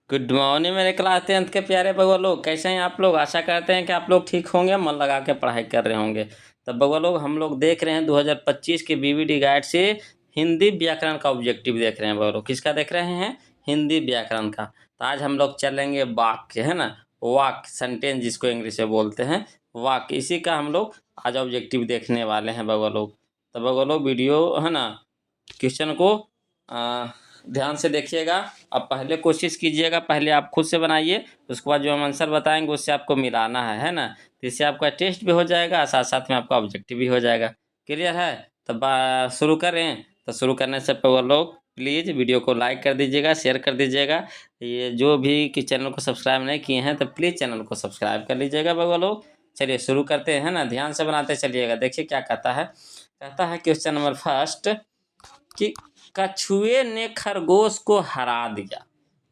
Good morning मेरे class 10th के प्यारे बउआ लोग, कैसे हैं आप लोग। आशा करते हैं कि आप लोग ठीक होंगे, मन लगा के पढ़ाई कर रहे होंगे। तब बउआ लोग हम लोग देख रहे हैं 2025 के बीवीडी गाइड से हिंदी व्याकरण का ऑब्जेक्टिव देख रहे हैं बउआ लोग। किसका देख रहे हैं? हिंदी व्याकरण का। तो आज हम लोग चलेंगे वाक्य, है ना, वाक्य सेंटेंस जिसको इंग्लिश में बोलते हैं वाक्य, इसी का हम लोग आज ऑब्जेक्टिव देखने वाले हैं बउआ लोग। तो बउआ लोग वीडियो, है ना, क्वेश्चन को ध्यान से देखिएगा। अब पहले कोशिश कीजिएगा, पहले आप खुद से बनाइए, उसके बाद जो हम आंसर बताएंगे उससे आपको मिलाना है ना। तो इससे आपका टेस्ट भी हो जाएगा, साथ साथ में आपका ऑब्जेक्टिव भी हो जाएगा। क्लियर है? तब शुरू करें। तो शुरू करने से पहले लोग प्लीज़ वीडियो को लाइक कर दीजिएगा, शेयर कर दीजिएगा। ये जो भी कि चैनल को सब्सक्राइब नहीं किए हैं तो प्लीज़ चैनल को सब्सक्राइब कर लीजिएगा बउआ लोग। चलिए शुरू करते हैं ना, ध्यान से बनाते चलिएगा। देखिए क्या कहता है। कहता है क्वेश्चन नंबर फर्स्ट कि कछुए ने खरगोश को हरा दिया।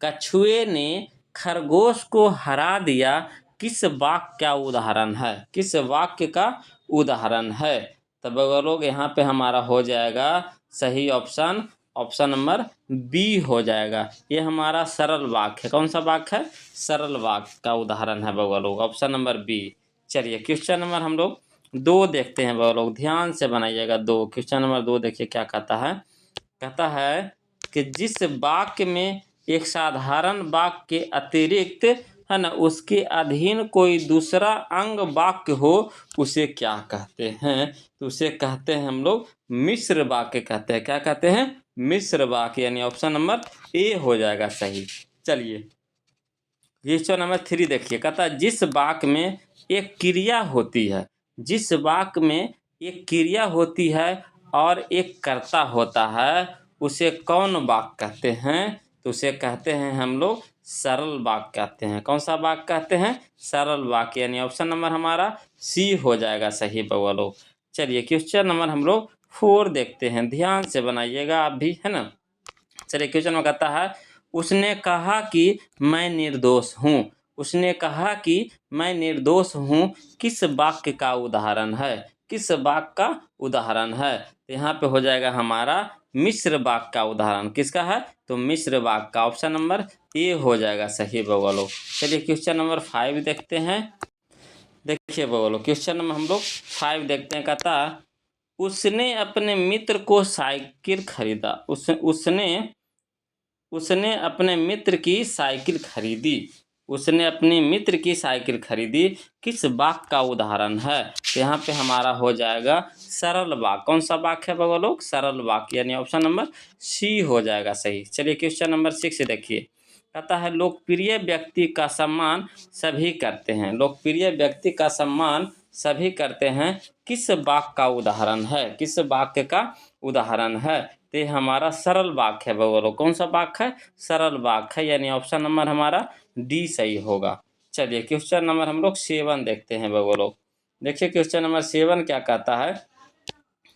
कछुए ने खरगोश को हरा दिया, किस वाक्य का उदाहरण है? किस वाक्य का उदाहरण है? तब अगर लोग यहाँ पे हमारा हो जाएगा सही ऑप्शन, ऑप्शन नंबर बी हो जाएगा। ये हमारा सरल वाक्य है। कौन सा वाक्य है? सरल वाक्य का उदाहरण है बउआ लोग, ऑप्शन नंबर बी। चलिए क्वेश्चन नंबर हम लोग 2 देखते हैं बउआ लोग, ध्यान से बनाइएगा। 2, क्वेश्चन नंबर 2 देखिए क्या कहता है। कहता है कि जिस वाक्य में एक साधारण वाक्य के अतिरिक्त, है ना, उसके अधीन कोई दूसरा अंग वाक्य हो, उसे क्या कहते हैं? तो उसे कहते हैं हम लोग मिश्र वाक्य कहते हैं। क्या कहते हैं? मिश्र वाक्य, यानी ऑप्शन नंबर ए हो जाएगा सही। चलिए क्वेश्चन नंबर 3 देखिए। कहता है जिस वाक्य में एक क्रिया होती है, जिस वाक्य में एक क्रिया होती है और एक कर्ता होता है, उसे कौन वाक्य कहते हैं? तो उसे कहते हैं हम लोग सरल वाक्य कहते हैं। कौन सा वाक्य कहते हैं? सरल वाक्य, यानी ऑप्शन नंबर हमारा सी हो जाएगा सही बउआ लोग। चलिए क्वेश्चन नंबर हम लोग 4 देखते हैं, ध्यान से बनाइएगा आप भी, है ना। चलिए क्वेश्चन में कहता है उसने कहा कि मैं निर्दोष हूँ। उसने कहा कि मैं निर्दोष हूँ, किस वाक्य का उदाहरण है? किस वाक्य का उदाहरण है? तो यहाँ पे हो जाएगा हमारा मिश्र वाक्य का उदाहरण। किसका है? तो मिश्र वाक्य का, ऑप्शन नंबर ए हो जाएगा सही बउआ लोग। चलिए क्वेश्चन नंबर 5 देखते हैं। देखिए बउआ लोग क्वेश्चन नंबर हम लोग 5 देखते हैं। कहता उसने अपने मित्र को साइकिल खरीदा। उसने अपने मित्र की साइकिल खरीदी। उसने अपने मित्र की साइकिल खरीदी, किस वाक्य का उदाहरण है? तो यहाँ पे हमारा हो जाएगा सरल वाक्य। कौन सा वाक्य है बउआ लोग? सरल वाक्य, यानी ऑप्शन नंबर सी हो जाएगा सही। चलिए क्वेश्चन नंबर 6 देखिए। कहता है लोकप्रिय व्यक्ति का सम्मान सभी करते हैं। लोकप्रिय व्यक्ति का सम्मान सभी करते हैं, किस वाक्य का उदाहरण है? किस वाक्य का उदाहरण है? तो ये हमारा सरल वाक्य है बउआ लोग। कौन सा वाक्य है? सरल वाक्य है, यानी ऑप्शन नंबर हमारा डी सही होगा। चलिए क्वेश्चन नंबर हम लोग 7 देखते हैं बउआ लोग। देखिए क्वेश्चन नंबर 7 क्या कहता है।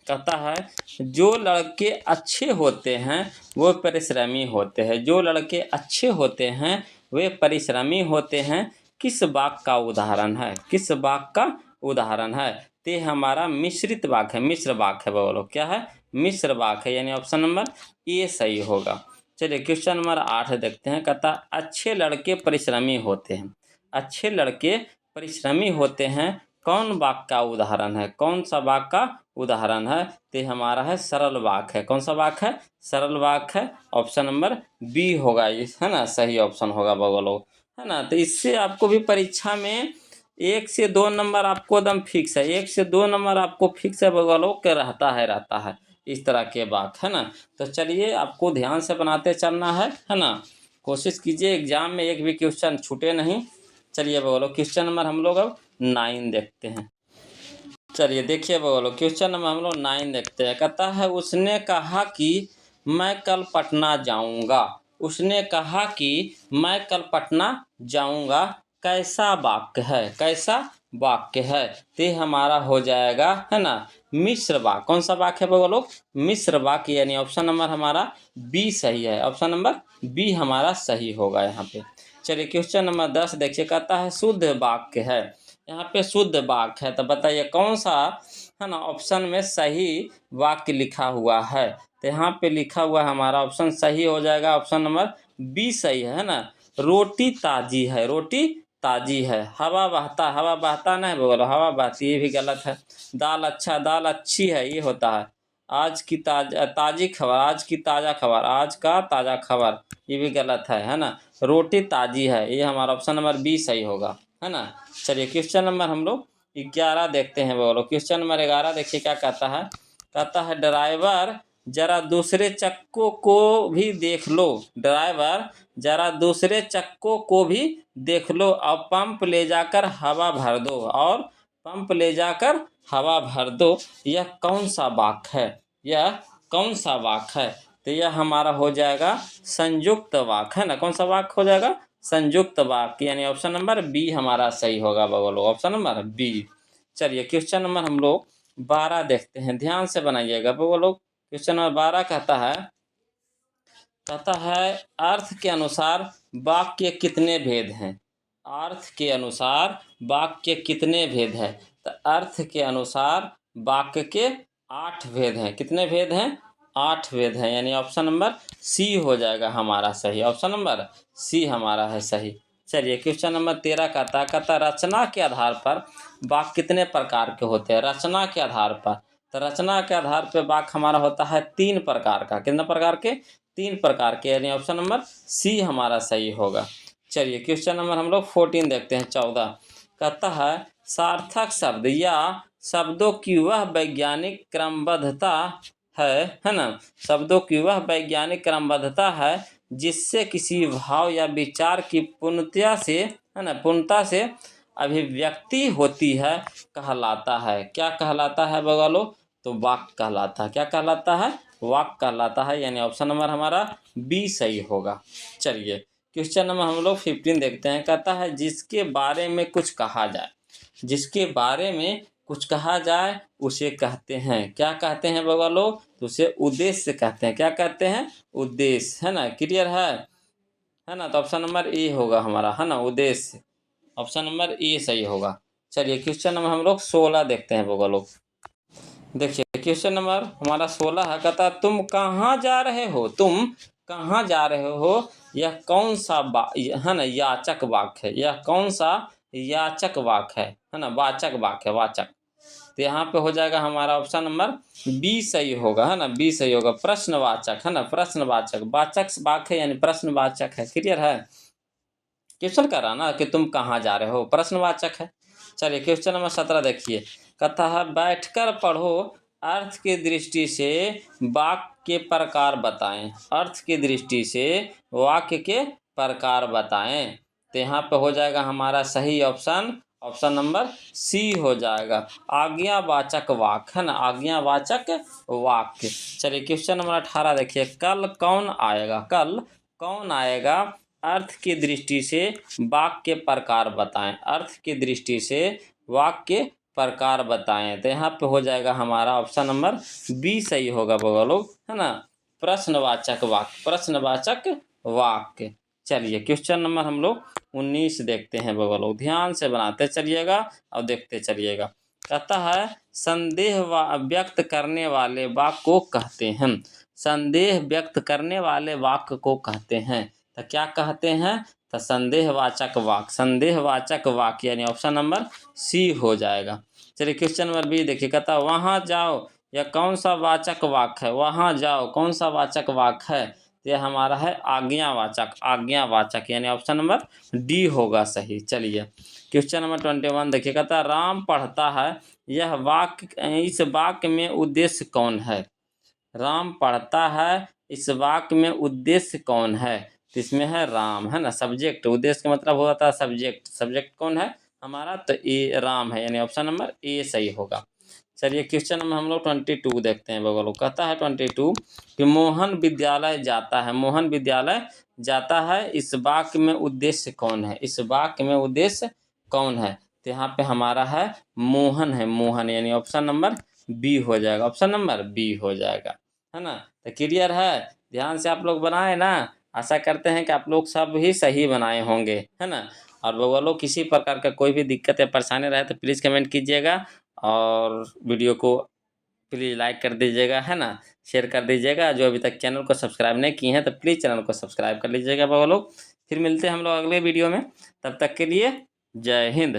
कहता है जो लड़के अच्छे होते हैं वो परिश्रमी होते हैं। जो लड़के अच्छे होते हैं वे परिश्रमी होते हैं, किस वाक्य का उदाहरण है? किस वाक्य का उदाहरण है? ते हमारा मिश्रित वाक्य है, मिश्र वाक्य है बउआ लोग। क्या है? मिश्र वाक्य है, यानी ऑप्शन नंबर ए सही होगा। चलिए क्वेश्चन नंबर 8 देखते हैं। कहता अच्छे लड़के परिश्रमी होते हैं। अच्छे लड़के परिश्रमी होते हैं, कौन वाक्य का उदाहरण है? कौन सा वाक्य का उदाहरण है? तो हमारा है सरल वाक्य है। कौन सा वाक्य है? सरल वाक्य है, ऑप्शन नंबर बी होगा, है ना, सही ऑप्शन होगा बउआ लोग, है ना। तो इससे आपको भी परीक्षा में 1 से 2 नंबर आपको एकदम फिक्स है। 1 से 2 नंबर आपको फिक्स है बउआ लोग के रहता है इस तरह के वाक्य, है ना। तो चलिए आपको ध्यान से बनाते चलना है ना। कोशिश कीजिए एग्जाम में एक भी क्वेश्चन छूटे नहीं। चलिए बउआ लोग क्वेश्चन नंबर हम लोग अब 9 देखते हैं। चलिए देखिए बउआ लोग क्वेश्चन नंबर हम लोग 9 देखते हैं। कहता है उसने कहा कि मैं कल पटना जाऊंगा। उसने कहा कि मैं कल पटना जाऊंगा, कैसा वाक्य है? कैसा वाक्य है? ते हमारा हो जाएगा, है ना, मिश्र वाक्य। कौन सा वाक्य है बउआ लोग? मिश्र वाक्य, यानी ऑप्शन नंबर हमारा बी सही है। ऑप्शन नंबर बी हमारा सही होगा यहाँ पे। चलिए क्वेश्चन नंबर 10 देखिए। कहता है शुद्ध वाक्य है। यहाँ पे शुद्ध वाक्य है, तो बताइए कौन सा, है ना, ऑप्शन में सही वाक्य लिखा हुआ है? तो यहाँ पे लिखा हुआ हमारा ऑप्शन सही हो जाएगा, ऑप्शन नंबर बी सही है ना। रोटी ताजी है, रोटी ताजी है। हवा बहता नहीं बोलो, हवा बहती, ये भी गलत है। दाल अच्छा, दाल अच्छी है, ये होता है। आज की ताजी खबर, आज की ताज़ा खबर, आज का ताज़ा खबर, ये भी गलत है ना। रोटी ताजी है, ये हमारा ऑप्शन नंबर बी सही होगा, है ना। चलिए क्वेश्चन नंबर हम लोग 11 देखते हैं बोलो। क्वेश्चन नंबर 11 देखिए क्या कहता है। कहता है ड्राइवर जरा दूसरे चक्कों को भी देख लो, ड्राइवर जरा दूसरे चक्कों को भी देख लो और पंप ले जाकर हवा भर दो, और पंप ले जाकर हवा भर दो। यह कौन सा वाक्य है, यह कौन सा वाक्य है। तो यह हमारा हो जाएगा संयुक्त वाक्य, है ना। कौन सा वाक्य हो जाएगा, संयुक्त वाक्य, यानी ऑप्शन नंबर बी हमारा सही होगा बगलो, ऑप्शन नंबर बी। चलिए क्वेश्चन नंबर हम लोग 12 देखते हैं, ध्यान से बनाइएगा बगलो। क्वेश्चन नंबर 12 कहता है अर्थ के अनुसार वाक्य कितने भेद हैं। अर्थ के अनुसार वाक्य कितने भेद हैं। तो अर्थ के अनुसार वाक्य के 8 भेद हैं। कितने भेद हैं, 8 भेद हैं, यानी ऑप्शन नंबर सी हो जाएगा हमारा सही, ऑप्शन नंबर सी हमारा है सही। चलिए क्वेश्चन नंबर 13 कहता रचना के आधार पर वाक्य कितने प्रकार के होते हैं। रचना के आधार पर, तो रचना के आधार पर वाक्य हमारा होता है 3 प्रकार का। कितने प्रकार के, 3 प्रकार के, यानी ऑप्शन नंबर सी हमारा सही होगा। चलिए क्वेश्चन नंबर हम लोग 14 देखते हैं, 14 कहता है सार्थक शब्द या शब्दों की वह वैज्ञानिक क्रमबद्धता है ना। शब्दों की वह वैज्ञानिक क्रमबद्धता है जिससे किसी भाव या विचार की पूर्णता से, है ना, पूर्णता से अभिव्यक्ति होती है, कहलाता है। क्या कहलाता है बगलो, तो वाक्य कहलाता है। क्या कहलाता है, वाक्य कहलाता है, यानी ऑप्शन नंबर हमारा बी सही होगा। चलिए क्वेश्चन नंबर हम लोग 15 देखते हैं। कहता है जिसके बारे में कुछ कहा जाए, जिसके बारे में कुछ कहा जाए उसे कहते हैं, क्या कहते हैं बाबा लोग, तो उसे उद्देश्य कहते हैं। क्या कहते हैं, उद्देश्य, है ना। क्लियर है ना। तो ऑप्शन नंबर ए होगा हमारा, है ना, उद्देश्य, ऑप्शन नंबर ए सही होगा। चलिए क्वेश्चन नंबर हम लोग 16 देखते हैं बाबा लोग। देखिए क्वेश्चन नंबर हमारा 16 है। कहता तुम कहाँ जा रहे हो, तुम कहाँ जा रहे हो। यह कौन सा है ना, याचक वाक्य है। यह कौन सा याचक वाक्य है ना, वाचक वाक्य है, वाचक। तो यहाँ पे हो जाएगा हमारा ऑप्शन नंबर बी सही होगा, है ना, बी सही होगा। प्रश्नवाचक, है ना, प्रश्नवाचक, वाचक वाक्य यानी प्रश्नवाचक है। क्लियर है। क्वेश्चन कर रहा ना कि तुम कहाँ जा रहे हो, प्रश्नवाचक है। चलिए क्वेश्चन नंबर 17 देखिए। कहता है बैठकर पढ़ो, अर्थ की दृष्टि से वाक्य के प्रकार बताएं। अर्थ की दृष्टि से वाक्य के प्रकार बताएं। तो यहाँ पे हो जाएगा हमारा सही ऑप्शन, ऑप्शन नंबर सी हो जाएगा, आज्ञावाचक वाक्य, है ना, आज्ञावाचक वाक्य। चलिए क्वेश्चन नंबर 18 देखिए। कल कौन आएगा, कल कौन आएगा, अर्थ की दृष्टि से वाक्य के प्रकार बताएं। अर्थ की दृष्टि से वाक्य के प्रकार बताएं। तो यहाँ पे हो जाएगा हमारा ऑप्शन नंबर बी सही होगा बगल लोग, है ना, प्रश्नवाचक वाक्य, प्रश्नवाचक वाक्य। चलिए क्वेश्चन नंबर हम लोग 19 देखते हैं बगल लोग, ध्यान से बनाते चलिएगा और देखते चलिएगा। कहता है संदेह व्यक्त करने वाले वाक्य को कहते हैं। संदेह व्यक्त करने वाले वाक्य को कहते हैं। तो क्या कहते हैं, तो संदेहवाचक वाक्य, संदेहवाचक वाक्य, यानी ऑप्शन नंबर सी हो जाएगा। चलिए क्वेश्चन नंबर बी देखिए। कहता वहाँ जाओ, यह कौन सा वाचक वाक्य है। वहाँ जाओ कौन सा वाचक वाक्य है, तो यह हमारा है आज्ञावाचक, आज्ञावाचक, यानी ऑप्शन नंबर डी होगा सही। चलिए क्वेश्चन नंबर 21 देखिए। कहता राम पढ़ता है, यह वाक्य, इस वाक्य में उद्देश्य कौन है। राम पढ़ता है, इस वाक्य में उद्देश्य कौन है। तो इसमें है राम, है ना, सब्जेक्ट, उद्देश्य का मतलब होता है सब्जेक्ट। सब्जेक्ट कौन है हमारा, तो ए राम है, यानी ऑप्शन नंबर ए सही होगा। चलिए क्वेश्चन नंबर हम लोग 22 देखते हैं बगल। कहता है 22 कि मोहन विद्यालय जाता है, मोहन विद्यालय जाता है, इस वाक्य में उद्देश्य कौन है। इस वाक्य में उद्देश्य कौन है, तो यहाँ पे हमारा है मोहन है, मोहन, यानी ऑप्शन नंबर बी हो जाएगा, ऑप्शन नंबर बी हो जाएगा, है ना। तो क्लियर है, ध्यान से आप लोग बनाए ना। आशा करते हैं कि आप लोग सब ही सही बनाए होंगे, है ना। और वो लोग किसी प्रकार का कोई भी दिक्कत या परेशानी रहे तो प्लीज़ कमेंट कीजिएगा, और वीडियो को प्लीज़ लाइक कर दीजिएगा, है ना, शेयर कर दीजिएगा। जो अभी तक चैनल को सब्सक्राइब नहीं किए हैं तो प्लीज़ चैनल को सब्सक्राइब कर लीजिएगा बाबा लोग। फिर मिलते हैं हम लोग अगले वीडियो में, तब तक के लिए जय हिंद।